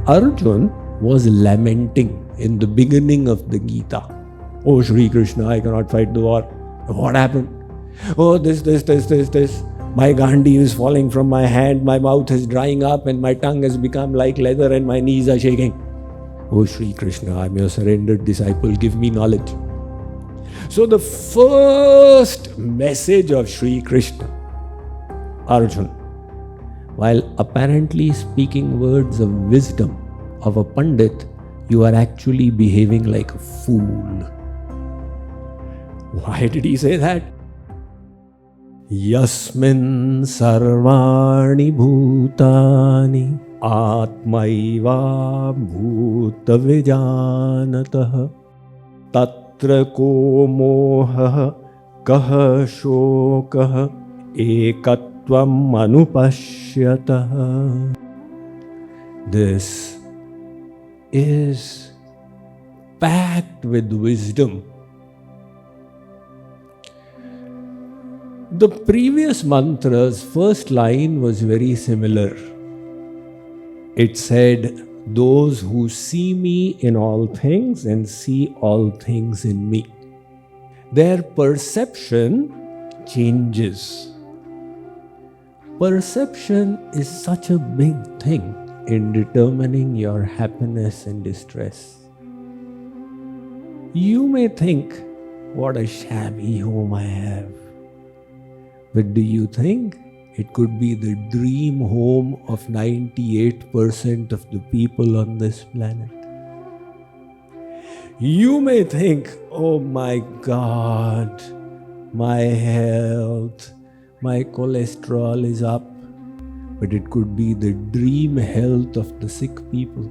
Arjun was lamenting in the beginning of the Gita. Oh, Shri Krishna, I cannot fight the war. What happened? Oh, this. My Gandhi is falling from my hand, my mouth is drying up, and my tongue has become like leather, and my knees are shaking. Oh, Shri Krishna, I am your surrendered disciple, give me knowledge. So the first message of Shri Krishna, Arjun, while apparently speaking words of wisdom of a Pandit, you are actually behaving like a fool. Why did he say that? Yasmin sarvani bhutani atmaiva bhuta vijanatah tatra ko moha kah shokah ekatvam anupashyatah. This is packed with wisdom. The previous mantra's first line was very similar. It said, those who see me in all things and see all things in me. Their perception changes. Perception is such a big thing in determining your happiness and distress. You may think, what a shabby home I have. But do you think it could be the dream home of 98% of the people on this planet? You may think, oh my God, my health, my cholesterol is up. But it could be the dream health of the sick people.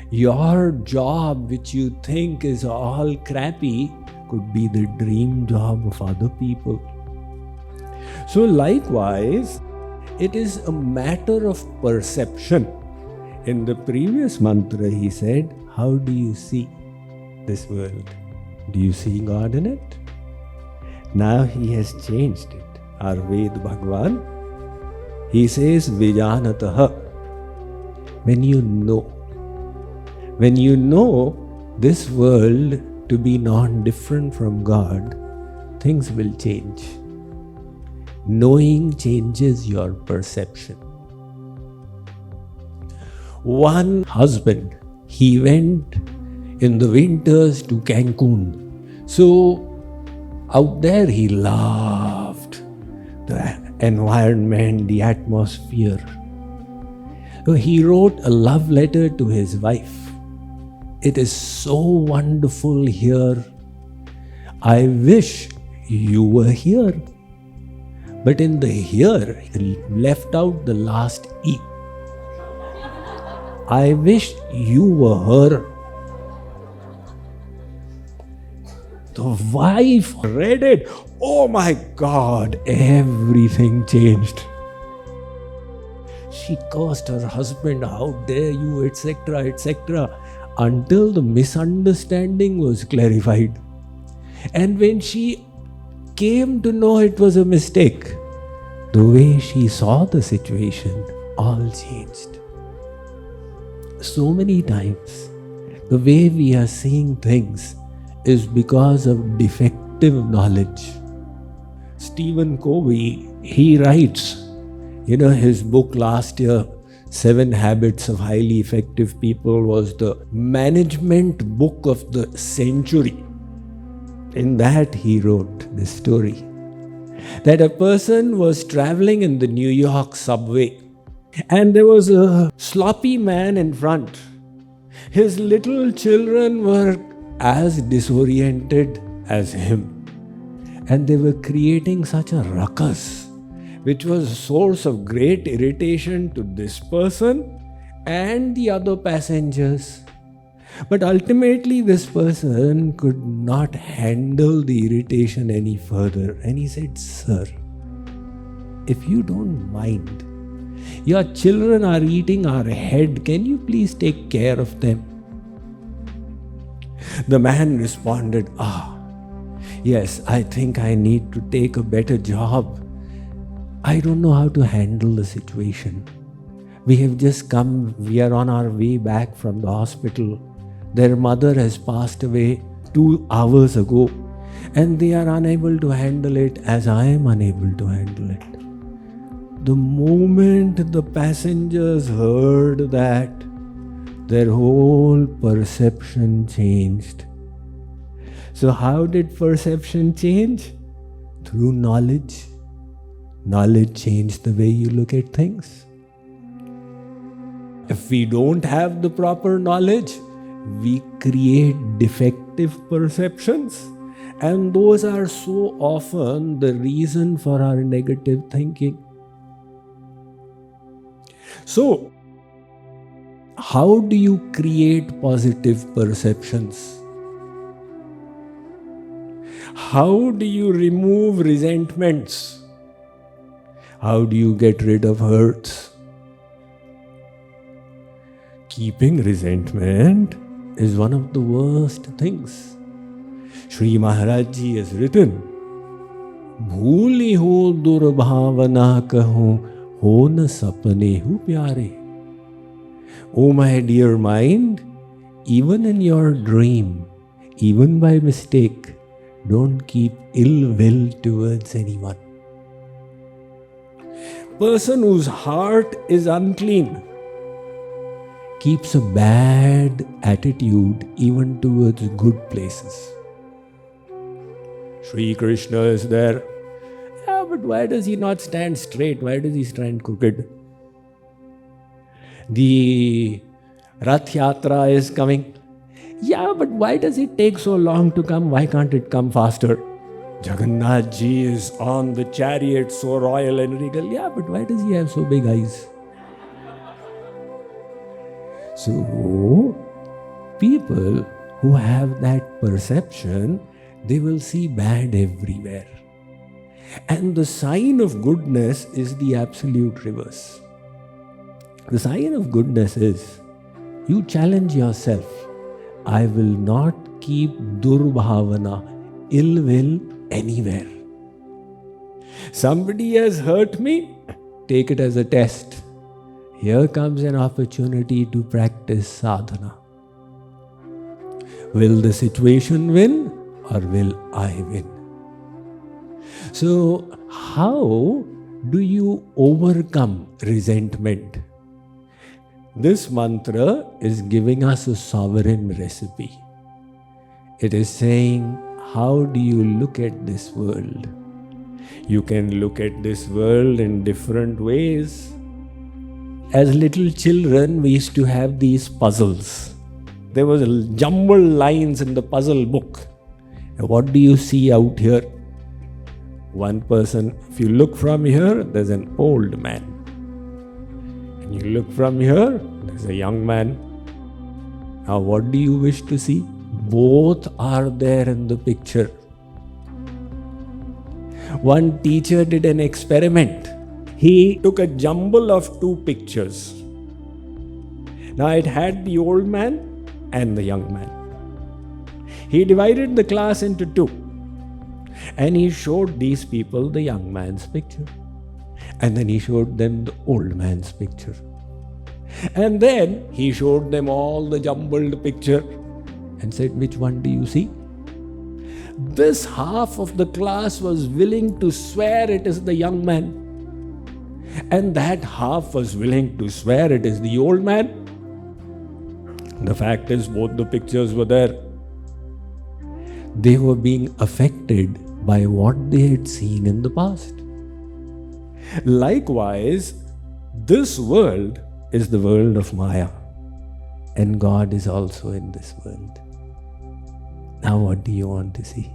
Your job, which you think is all crappy, could be the dream job of other people. So likewise, it is a matter of perception. In the previous mantra, he said, how do you see this world? Do you see God in it? Now he has changed it. Our Ved Bhagwan, he says, Vijanataha. When you know this world to be non-different from God, things will change. Knowing changes your perception. One husband, he went in the winters to Cancun. So out there he loved the environment, the atmosphere. So he wrote a love letter to his wife. It is so wonderful here. I wish you were here. But in the here, he left out the last E. I wish you were her. The wife read it. Oh my God, everything changed. She cursed her husband, how dare you, etc., etc., until the misunderstanding was clarified. And when she came to know it was a mistake, the way she saw the situation all changed. So many times, the way we are seeing things is because of defective knowledge. Stephen Covey, he writes, his book last year, 7 Habits of Highly Effective People, was the management book of the century. In that, he wrote this story that a person was traveling in the New York subway and there was a sloppy man in front. His little children were as disoriented as him, and they were creating such a ruckus, which was a source of great irritation to this person and the other passengers. But ultimately, this person could not handle the irritation any further. And he said, sir, if you don't mind, your children are eating our head. Can you please take care of them? The man responded, yes, I think I need to take a better job. I don't know how to handle the situation. We have just come, we are on our way back from the hospital. Their mother has passed away 2 hours ago, and they are unable to handle it as I am unable to handle it. The moment the passengers heard that, their whole perception changed. So how did perception change? Through knowledge. Knowledge changed the way you look at things. If we don't have the proper knowledge, we create defective perceptions, and those are so often the reason for our negative thinking. So, how do you create positive perceptions? How do you remove resentments? How do you get rid of hurts? Keeping resentment is one of the worst things. Shri Maharaj Ji has written, Bhuli ho durbhavana kaho, ho na sapne hu pyare. O my dear mind, even in your dream, even by mistake, don't keep ill will towards anyone. Person whose heart is unclean keeps a bad attitude even towards good places. Sri Krishna is there. Yeah, but why does he not stand straight? Why does he stand crooked? The Rath Yatra is coming. Yeah, but why does it take so long to come? Why can't it come faster? Jagannath Ji is on the chariot, so royal and regal. Yeah, but why does he have so big eyes? So, people who have that perception, they will see bad everywhere. And the sign of goodness is the absolute reverse. The sign of goodness is, you challenge yourself. I will not keep durbhavana, ill will, anywhere. Somebody has hurt me, take it as a test. Here comes an opportunity to practice sadhana. Will the situation win or will I win? So, how do you overcome resentment? This mantra is giving us a sovereign recipe. It is saying, how do you look at this world? You can look at this world in different ways. As little children, we used to have these puzzles. There was jumbled lines in the puzzle book. What do you see out here? One person, if you look from here, there's an old man. And you look from here, there's a young man. Now what do you wish to see? Both are there in the picture. One teacher did an experiment. He took a jumble of 2 pictures. Now it had the old man and the young man. He divided the class into 2. And he showed these people the young man's picture. And then he showed them the old man's picture. And then he showed them all the jumbled picture and said, which one do you see? This half of the class was willing to swear it is the young man. And that half was willing to swear it is the old man. The fact is, both the pictures were there. They were being affected by what they had seen in the past. Likewise, this world is the world of Maya, and God is also in this world. Now what do you want to see?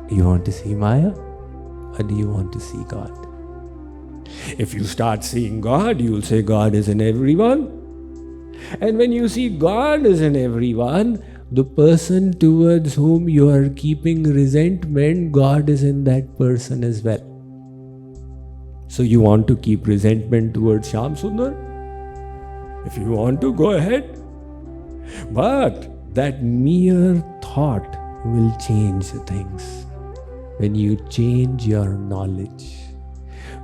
Do you want to see Maya, or do you want to see God? If you start seeing God, you will say God is in everyone. And when you see God is in everyone, the person towards whom you are keeping resentment, God is in that person as well. So you want to keep resentment towards Shyam Sundar? If you want to, go ahead. But that mere thought will change things. When you change your knowledge,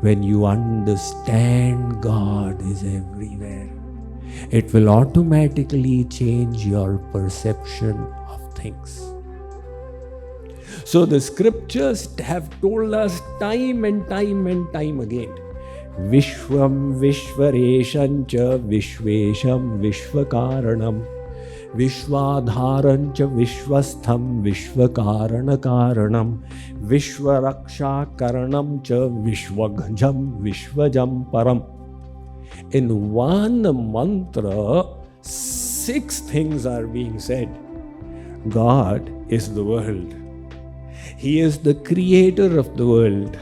When you understand God is everywhere, it will automatically change your perception of things. So the scriptures have told us time and time and time again, Vishwam Vishvareshancha Vishvesham Vishvakaranam Vishwadharancha Vishwastham Vishvakarana Vishwaraksha Karanam cha Vishwagajam Vishwajam Param. In one mantra, 6 things are being said. God is the world. He is the creator of the world.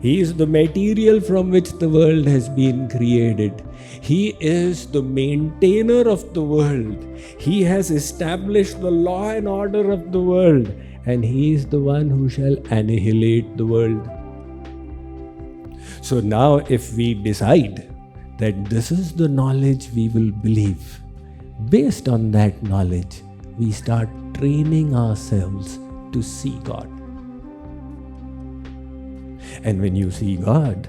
He is the material from which the world has been created. He is the maintainer of the world. He has established the law and order of the world, and He is the one who shall annihilate the world. So now if we decide that this is the knowledge we will believe, based on that knowledge, we start training ourselves to see God. And when you see God,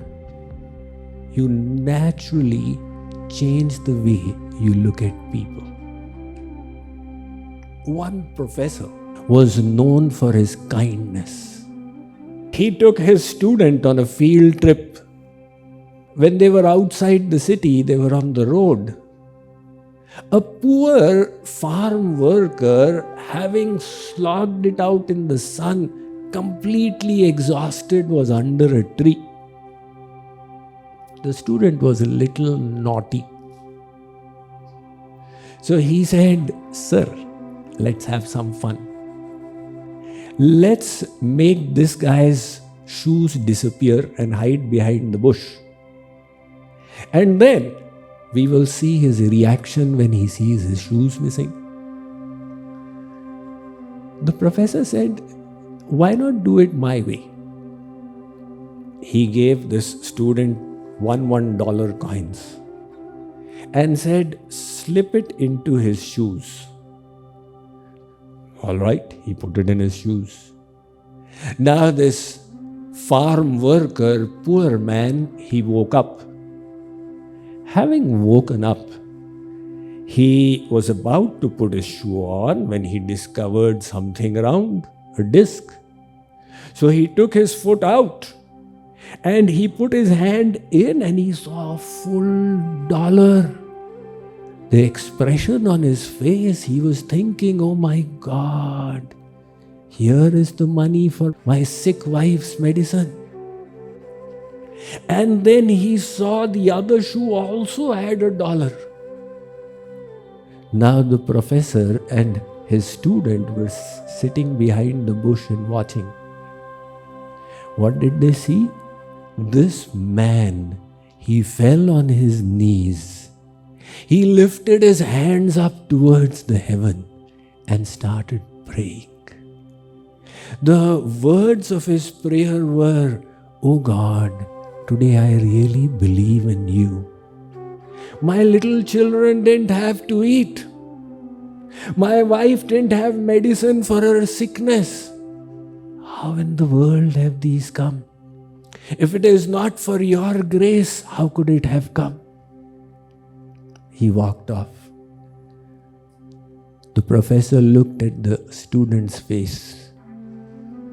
you naturally change the way you look at people. One professor was known for his kindness. He took his student on a field trip. When they were outside the city, they were on the road. A poor farm worker, having slogged it out in the sun, completely exhausted, was under a tree. The student was a little naughty. So he said, "Sir, let's have some fun. Let's make this guy's shoes disappear and hide behind the bush. And then we will see his reaction when he sees his shoes missing." The professor said, "Why not do it my way?" He gave this student $1 coins and said, "Slip it into his shoes." All right, he put it in his shoes. Now this farm worker, poor man, he woke up. Having woken up, he was about to put his shoe on when he discovered something round, a disc. So he took his foot out and he put his hand in and he saw a full dollar. The expression on his face, he was thinking, "Oh my God, here is the money for my sick wife's medicine." And then he saw the other shoe also had $1. Now the professor and his student were sitting behind the bush and watching. What did they see? This man, he fell on his knees. He lifted his hands up towards the heaven and started praying. The words of his prayer were, "Oh God, today I really believe in you. My little children didn't have to eat. My wife didn't have medicine for her sickness. How in the world have these come? If it is not for your grace, how could it have come?" He walked off. The professor looked at the student's face.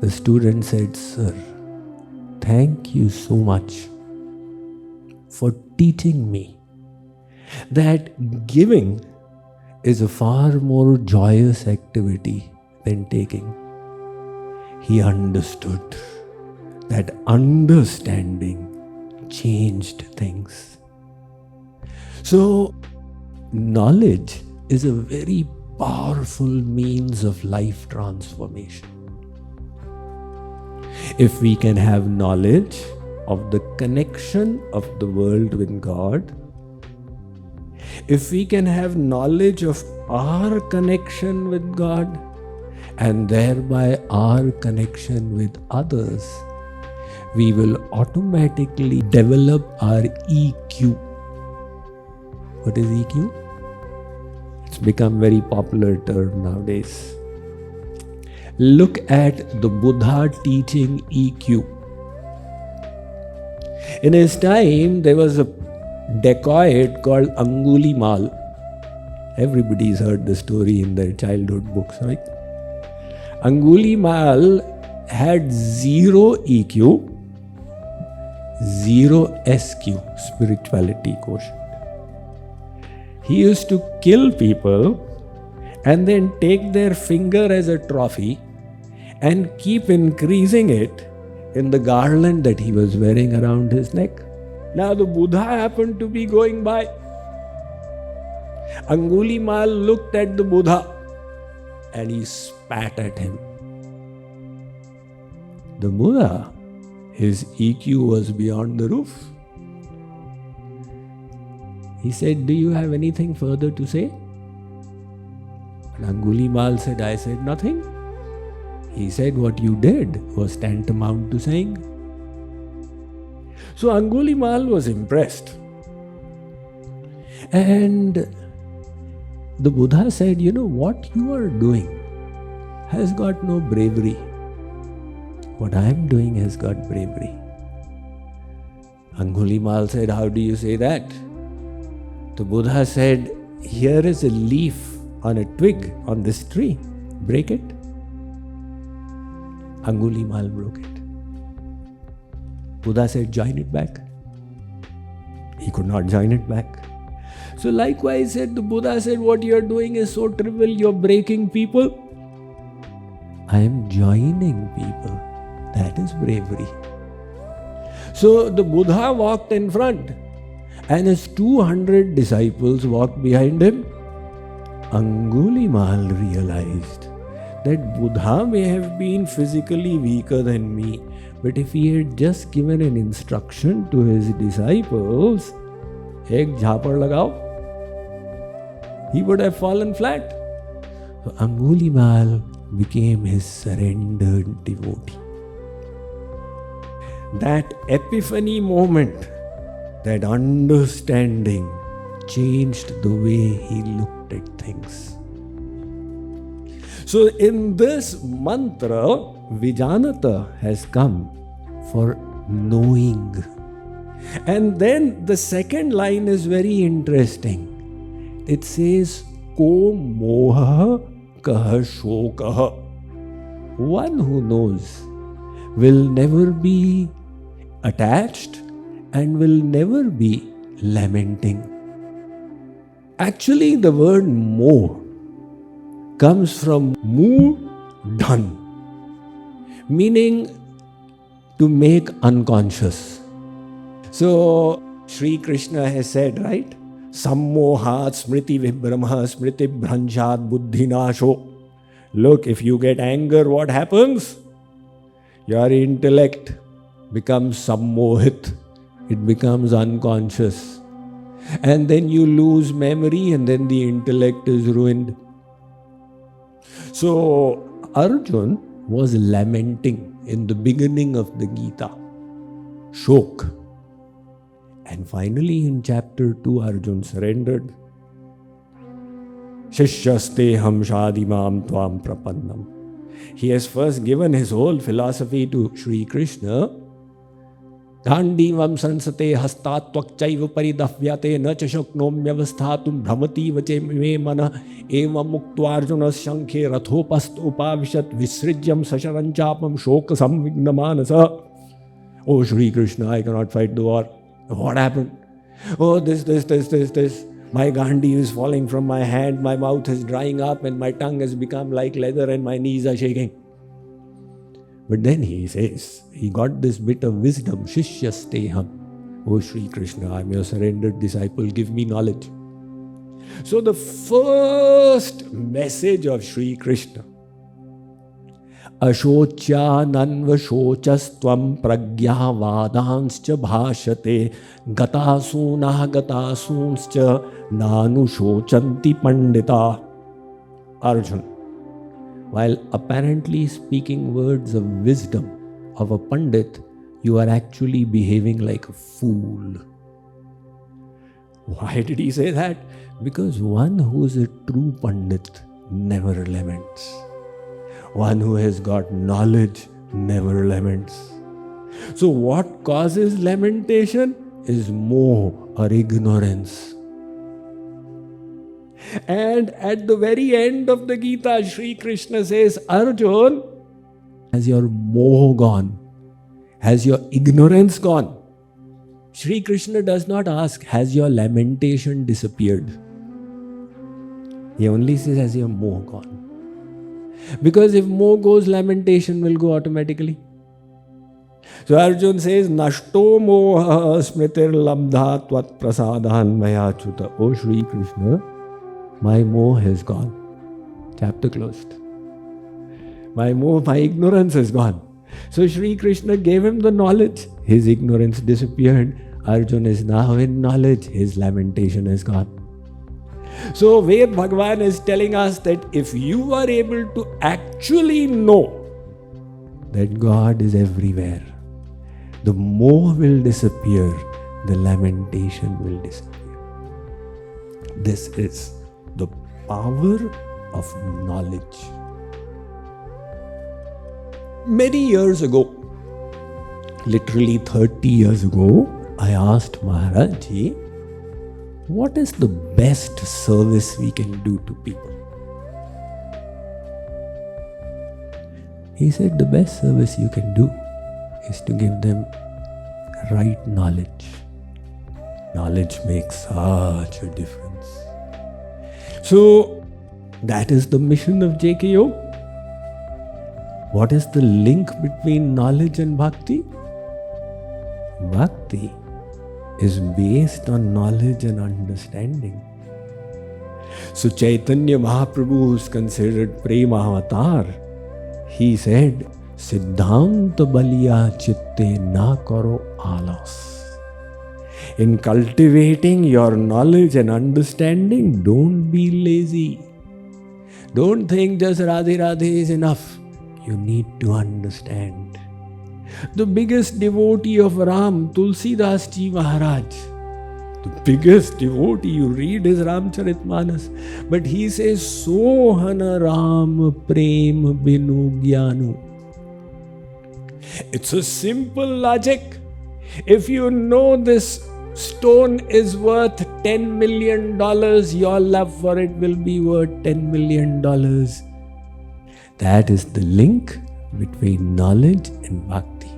The student said, "Sir, thank you so much for teaching me that giving is a far more joyous activity than taking." He understood. That understanding changed things. So, knowledge is a very powerful means of life transformation. If we can have knowledge of the connection of the world with God, if we can have knowledge of our connection with God, and thereby our connection with others, we will automatically develop our EQ. What is EQ? It's become very popular term nowadays. Look at the Buddha teaching EQ. In his time, there was a dacoit called Angulimal. Everybody's heard the story in their childhood books, right? Angulimal had 0 EQ, 0 SQ, spirituality quotient. He used to kill people and then take their finger as a trophy and keep increasing it in the garland that he was wearing around his neck. Now the Buddha happened to be going by. Angulimal looked at the Buddha and he spat at him. The Buddha, his EQ was beyond the roof. He said, "Do you have anything further to say?" And Angulimal said, "I said nothing." He said, "What you did was tantamount to saying." So Angulimal was impressed. And the Buddha said, "You know, what you are doing has got no bravery. What I am doing has got bravery." Angulimal said, "How do you say that?" The Buddha said, "Here is a leaf on a twig on this tree. Break it." Angulimal broke it. Buddha said, "Join it back." He could not join it back. So likewise said the Buddha said, "What you are doing is so trivial, you are breaking people." "I am joining people. That is bravery." So the Buddha walked in front and his 200 disciples walked behind him. Angulimal realized that Buddha may have been physically weaker than me, but if he had just given an instruction to his disciples, "Ek jhapad lagao," he would have fallen flat. So Angulimal became his surrendered devotee. That epiphany moment, that understanding changed the way he looked at things. So in this mantra, Vijanata has come for knowing. And then the second line is very interesting. It says, "Ko moha kah shokah." One who knows will never be attached and will never be lamenting. Actually, the word moh comes from mu dhan, meaning to make unconscious. So, Sri Krishna has said, right? Sammohat smriti vibramah smriti bhranshat buddhinasho. Look, if you get anger, what happens? Your intellect becomes sammohit. It becomes unconscious. And then you lose memory and then the intellect is ruined. So Arjun was lamenting in the beginning of the Gita. Shok. And finally in chapter 2, Arjun surrendered. Shishyaste ham shadimam tvam prapannam. He has first given his whole philosophy to Sri Krishna. Dhandivam sansate hastattvakchaiva paridafyate na cha shaknomyavasthatum bhramati vache me mana eva muktvarjunas shankhe rathopast upavishat visrijyam sacharanchapam shoka samvignamanasa. Oh Sri Krishna, I cannot fight the war. What happened? Oh, this. My Gandhi is falling from my hand, my mouth is drying up and my tongue has become like leather and my knees are shaking. But then he says, he got this bit of wisdom, Shishyasteham. Oh Sri Krishna, I am your surrendered disciple, give me knowledge. So the first message of Sri Krishna, Ashocya nanvashocastvam pragya vadanscha bhashate gatasunah gatasunscha nanushocanti pandita. Arjun, while apparently speaking words of wisdom of a pandit, you are actually behaving like a fool. Why did he say that? Because one who is a true pandit never laments. One who has got knowledge never laments. So what causes lamentation is moh or ignorance. And at the very end of the Gita, Sri Krishna says, Arjun, has your moh gone? Has your ignorance gone? Sri Krishna does not ask, has your lamentation disappeared? He only says, has your moh gone? Because if moh goes, lamentation will go automatically. So Arjun says, Nashto moha smritir labdha tvat prasadhan maya chuta. Oh Sri Krishna, my moh has gone. Chapter closed. My ignorance is gone. So Sri Krishna gave him the knowledge. His ignorance disappeared. Arjun is now in knowledge. His lamentation is gone. So Ved Bhagavan is telling us that if you are able to actually know that God is everywhere, the moh will disappear, the lamentation will disappear. This is the power of knowledge. Many years ago, literally 30 years ago, I asked Maharajji, what is the best service we can do to people? He said, the best service you can do is to give them right knowledge. Knowledge makes such a difference. So, that is the mission of JKYog. What is the link between knowledge and bhakti? Bhakti is based on knowledge and understanding. So Chaitanya Mahaprabhu, who is considered Prema Avatar, he said, Siddhanta baliya chitte na karo alas. In cultivating your knowledge and understanding, don't be lazy. Don't think just Radhe Radhe is enough. You need to understand. The biggest devotee of Ram, Tulsidas Ji Maharaj, the biggest devotee you read is Ramcharitmanas. But he says, Sohana Ram Prem Binu Gyanu. It's a simple logic. If you know this stone is worth $10 million, your love for it will be worth $10 million. That is the link between knowledge and bhakti.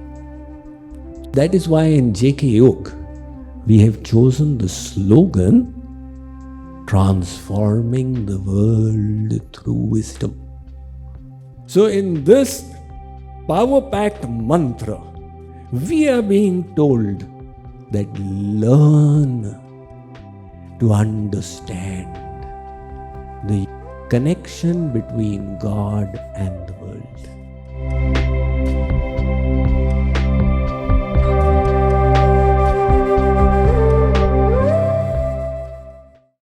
That is why in JKYog, we have chosen the slogan, transforming the world through wisdom. So in this power-packed mantra, we are being told that learn to understand the connection between God and the world.